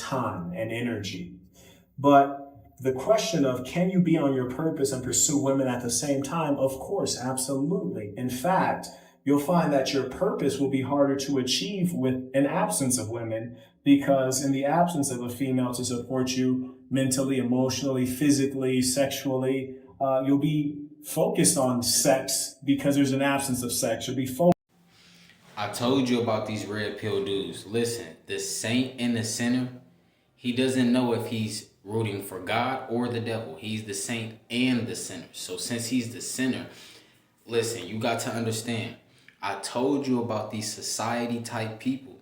time and energy. But the question of can you be on your purpose and pursue women at the same time? Of course, absolutely. In fact, you'll find that your purpose will be harder to achieve with an absence of women because in the absence of a female to support you mentally, emotionally, physically, sexually, you'll be focused on sex because there's an absence of sex. You'll be focused. I told you about these red pill dudes. Listen, the saint in the sinner, he doesn't know if he's rooting for God or the devil. He's the saint and the sinner. So since he's the sinner, listen, you got to understand. I told you about these society type people.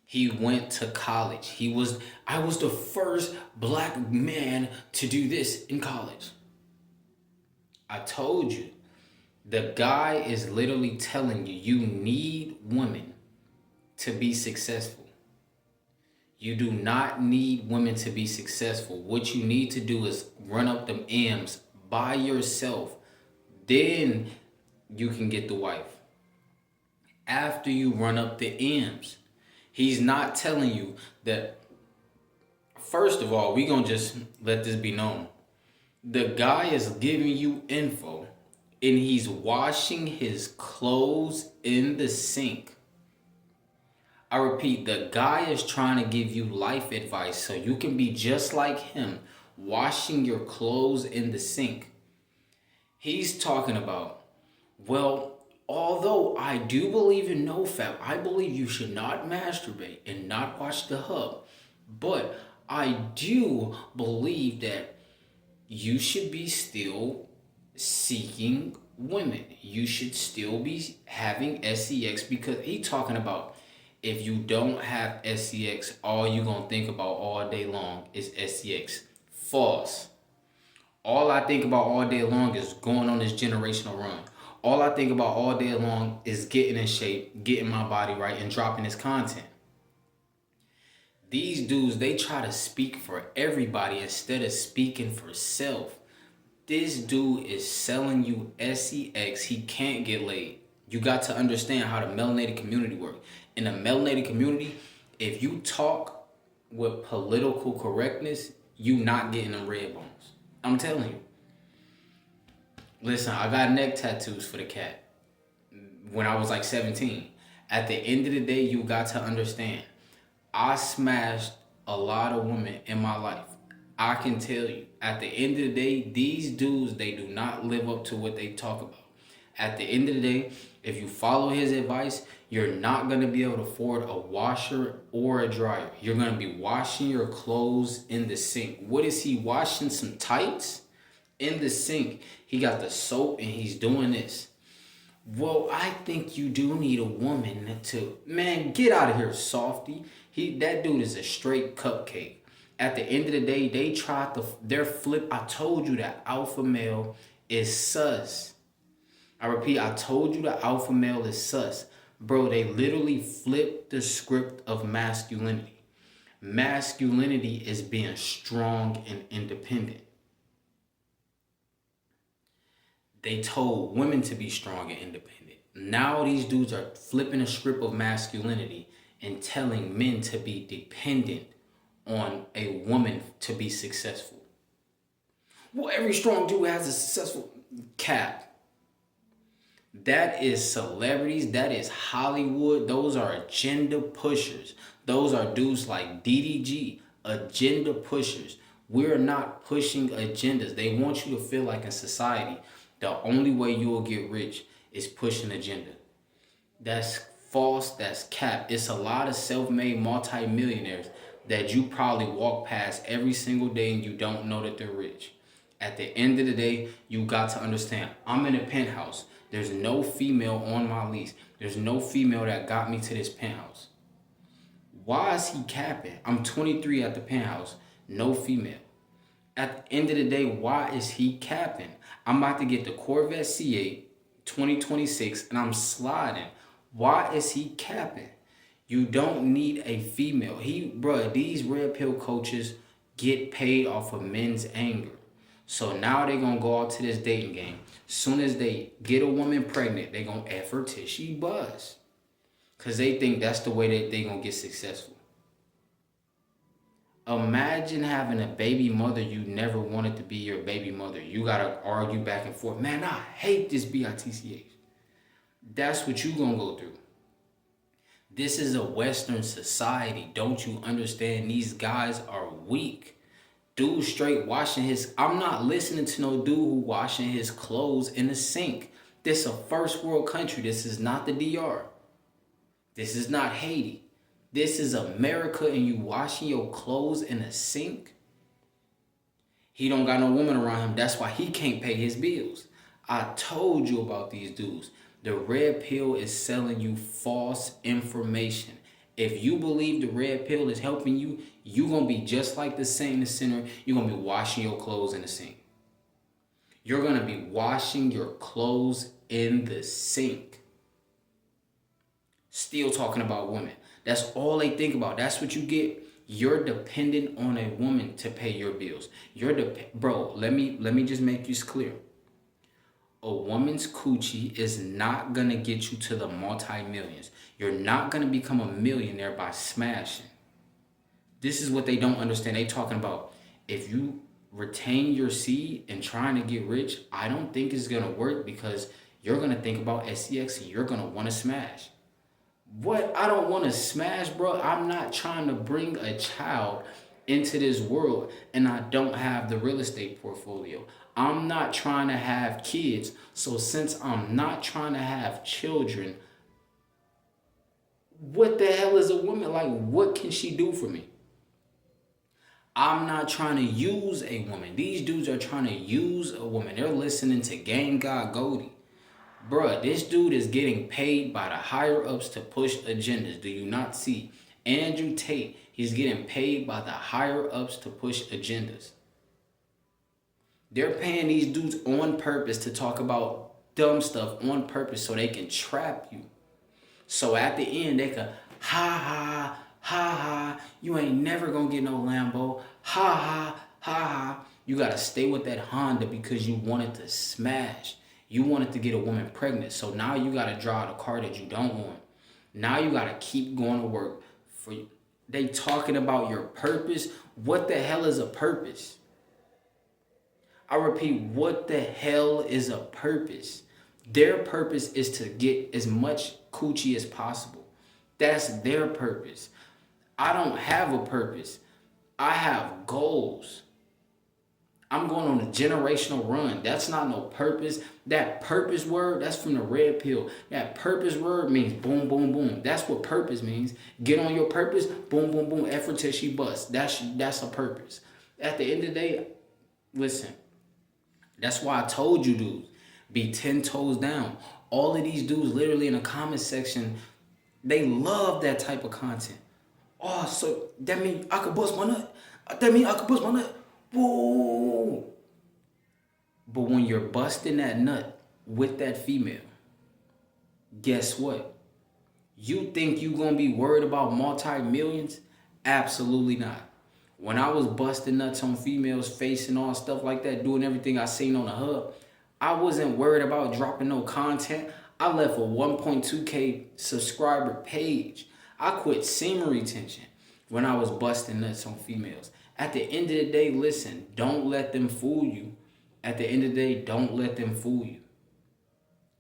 He went to college. I was the first black man to do this in college. I told you. The guy is literally telling you, you need women to be successful. You do not need women to be successful. What you need to do is run up them M's by yourself. Then you can get the wife. After you run up the M's. He's not telling you that, first of all, we gonna just let this be known. The guy is giving you info and he's washing his clothes in the sink. I repeat, the guy is trying to give you life advice so you can be just like him, washing your clothes in the sink. He's talking about, well, although I do believe in NoFap, I believe you should not masturbate and not watch the hub. But I do believe that you should be still seeking women. You should still be having sex because he talking about if you don't have sex, all you gonna think about all day long is sex. False. All I think about all day long is going on this generational run. All I think about all day long is getting in shape, getting my body right, and dropping this content. These dudes, they try to speak for everybody instead of speaking for self. This dude is selling you sex. He can't get laid. You got to understand how the melanated community works. In the melanated community, if you talk with political correctness, you not getting them red bones. I'm telling you. Listen, I got neck tattoos for the cat when I was like 17. At the end of the day, you got to understand, I smashed a lot of women in my life. I can tell you, at the end of the day, these dudes, they do not live up to what they talk about. At the end of the day, if you follow his advice, you're not going to be able to afford a washer or a dryer. You're going to be washing your clothes in the sink. What is he washing? Some tights in the sink. He got the soap and he's doing this. Well, I think you do need a woman to, man, get out of here, softy. That dude is a straight cupcake. At the end of the day, their flip. I told you that alpha male is sus. I repeat, I told you the alpha male is sus. Bro, they literally flipped the script of masculinity. Masculinity is being strong and independent. They told women to be strong and independent. Now these dudes are flipping the script of masculinity and telling men to be dependent on a woman to be successful. Well, every strong dude has a successful cap. That is celebrities. That is Hollywood. Those are agenda pushers. Those are dudes like DDG, agenda pushers. We're not pushing agendas. They want you to feel like in society, the only way you will get rich is pushing agenda. That's false. That's cap. It's a lot of self-made multimillionaires that you probably walk past every single day and you don't know that they're rich. At the end of the day, you got to understand, I'm in a penthouse. There's no female on my lease. There's no female that got me to this penthouse. Why is he capping? I'm 23 at the penthouse, no female. At the end of the day, why is he capping? I'm about to get the Corvette C8 2026 and I'm sliding. Why is he capping? You don't need a female. These red pill coaches get paid off of men's anger. So now they gonna go out to this dating game. Soon as they get a woman pregnant, they gonna F her till she buzz. Cause they think that's the way that they gonna get successful. Imagine having a baby mother you never wanted to be your baby mother. You gotta argue back and forth. Man, I hate this bitch. That's what you gonna go through. This is a Western society. Don't you understand? These guys are weak. Dude straight washing his... I'm not listening to no dude who washing his clothes in the sink. This is a first world country. This is not the DR. This is not Haiti. This is America, and you washing your clothes in a sink? He don't got no woman around him. That's why he can't pay his bills. I told you about these dudes. The red pill is selling you false information. If you believe the red pill is helping you, you're going to be just like the saint in the sinner. You're going to be washing your clothes in the sink. You're going to be washing your clothes in the sink. Still talking about women. That's all they think about. That's what you get. You're dependent on a woman to pay your bills. Bro, let me just make this clear. A woman's coochie is not gonna get you to the multi-millions. You're not gonna become a millionaire by smashing. This is what they don't understand. They talking about if you retain your seed and trying to get rich, I don't think it's gonna work because you're gonna think about SEX and you're gonna wanna smash. What? I don't want to smash, bro. I'm not trying to bring a child into this world and I don't have the real estate portfolio. I'm not trying to have kids. So since I'm not trying to have children, what the hell is a woman? Like, what can she do for me? I'm not trying to use a woman. These dudes are trying to use a woman. They're listening to Game God Goldie. Bruh, this dude is getting paid by the higher ups to push agendas. Do you not see? Andrew Tate, he's getting paid by the higher ups to push agendas. They're paying these dudes on purpose to talk about dumb stuff on purpose so they can trap you. So at the end, they can, ha ha, you ain't never gonna get no Lambo. Ha. You gotta stay with that Honda because you wanted to smash. You wanted to get a woman pregnant. So now you got to drive a car that you don't want. Now you got to keep going to work. They talking about your purpose. What the hell is a purpose? I repeat, what the hell is a purpose? Their purpose is to get as much coochie as possible. That's their purpose. I don't have a purpose. I have goals. I'm going on a generational run. That's not no purpose. That purpose word, that's from the red pill. That purpose word means boom, boom, boom. That's what purpose means. Get on your purpose, boom, boom, boom, effort till she busts. That's a purpose. At the end of the day, listen, that's why I told you dudes, be 10 toes down. All of these dudes literally in the comment section, they love that type of content. Oh, so that means I could bust my nut. That means I could bust my nut. Whoa. But when you're busting that nut with that female, guess what? You think you gonna be worried about multi-millions? Absolutely not. When I was busting nuts on females' face and all stuff like that, doing everything I seen on the hub, I wasn't worried about dropping no content. I left a 1.2K subscriber page. I quit semen retention when I was busting nuts on females. At the end of the day, listen, don't let them fool you. At the end of the day, don't let them fool you.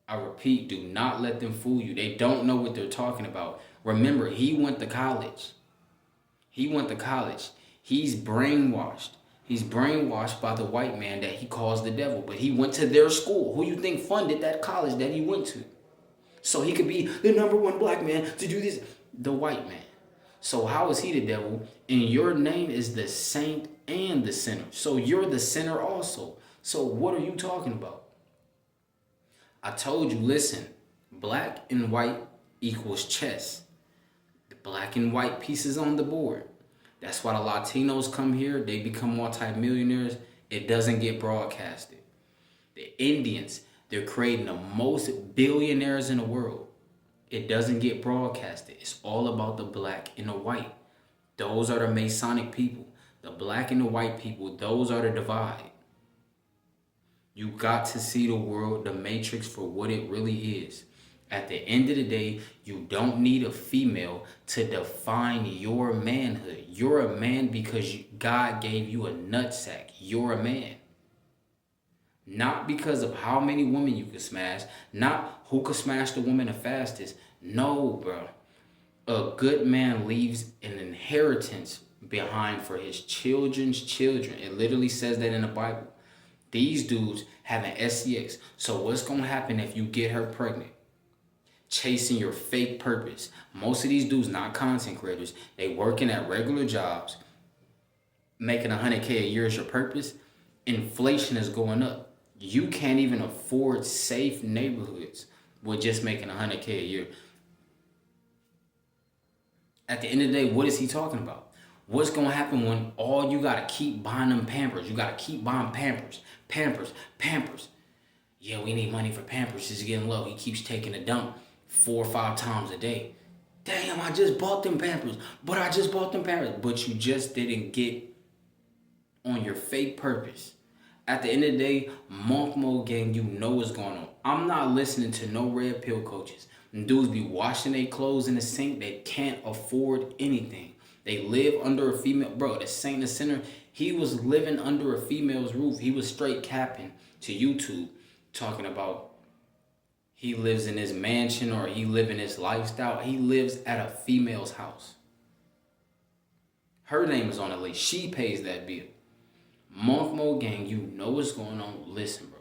I repeat, do not let them fool you. They don't know what they're talking about. Remember, he went to college. He's brainwashed. He's brainwashed by the white man that he calls the devil. But he went to their school. Who you think funded that college that he went to? So he could be the #1 black man to do this. The white man. So how is he the devil? And your name is the saint and the sinner. So you're the sinner also. So what are you talking about? I told you, listen, black and white equals chess. The black and white pieces on the board. That's why the Latinos come here. They become multimillionaires. It doesn't get broadcasted. The Indians, they're creating the most billionaires in the world. It doesn't get broadcasted. It's all about the black and the white. Those are the Masonic people. The black and the white people, those are the divide. You got to see the world, the matrix for what it really is. At the end of the day, you don't need a female to define your manhood. You're a man because God gave you a nutsack. You're a man. Not because of how many women you can smash. Not who can smash the woman the fastest. No, bro. A good man leaves an inheritance behind for his children's children. It literally says that in the Bible. These dudes have an SEX. So what's going to happen if you get her pregnant? Chasing your fake purpose. Most of these dudes, not content creators, they working at regular jobs, making $100K a year is your purpose. Inflation is going up. You can't even afford safe neighborhoods with just making $100K a year. At the end of the day, what is he talking about? What's going to happen when all you got to keep buying them Pampers? You got to keep buying Pampers. Yeah, we need money for Pampers. It's getting low. He keeps taking a dump 4 or 5 times a day. Damn, I just bought them Pampers. But you just didn't get on your fake purpose. At the end of the day, Monk Mode Gang, you know what's going on. I'm not listening to no red pill coaches. Them dudes be washing their clothes in the sink. They can't afford anything. They live under a female. Bro, the Saint the Sinner, he was living under a female's roof. He was straight capping to YouTube, talking about he lives in his mansion or he live in his lifestyle. He lives at a female's house. Her name is on the list. She pays that bill. Monk Mode Gang, you know what's going on. Listen, bro.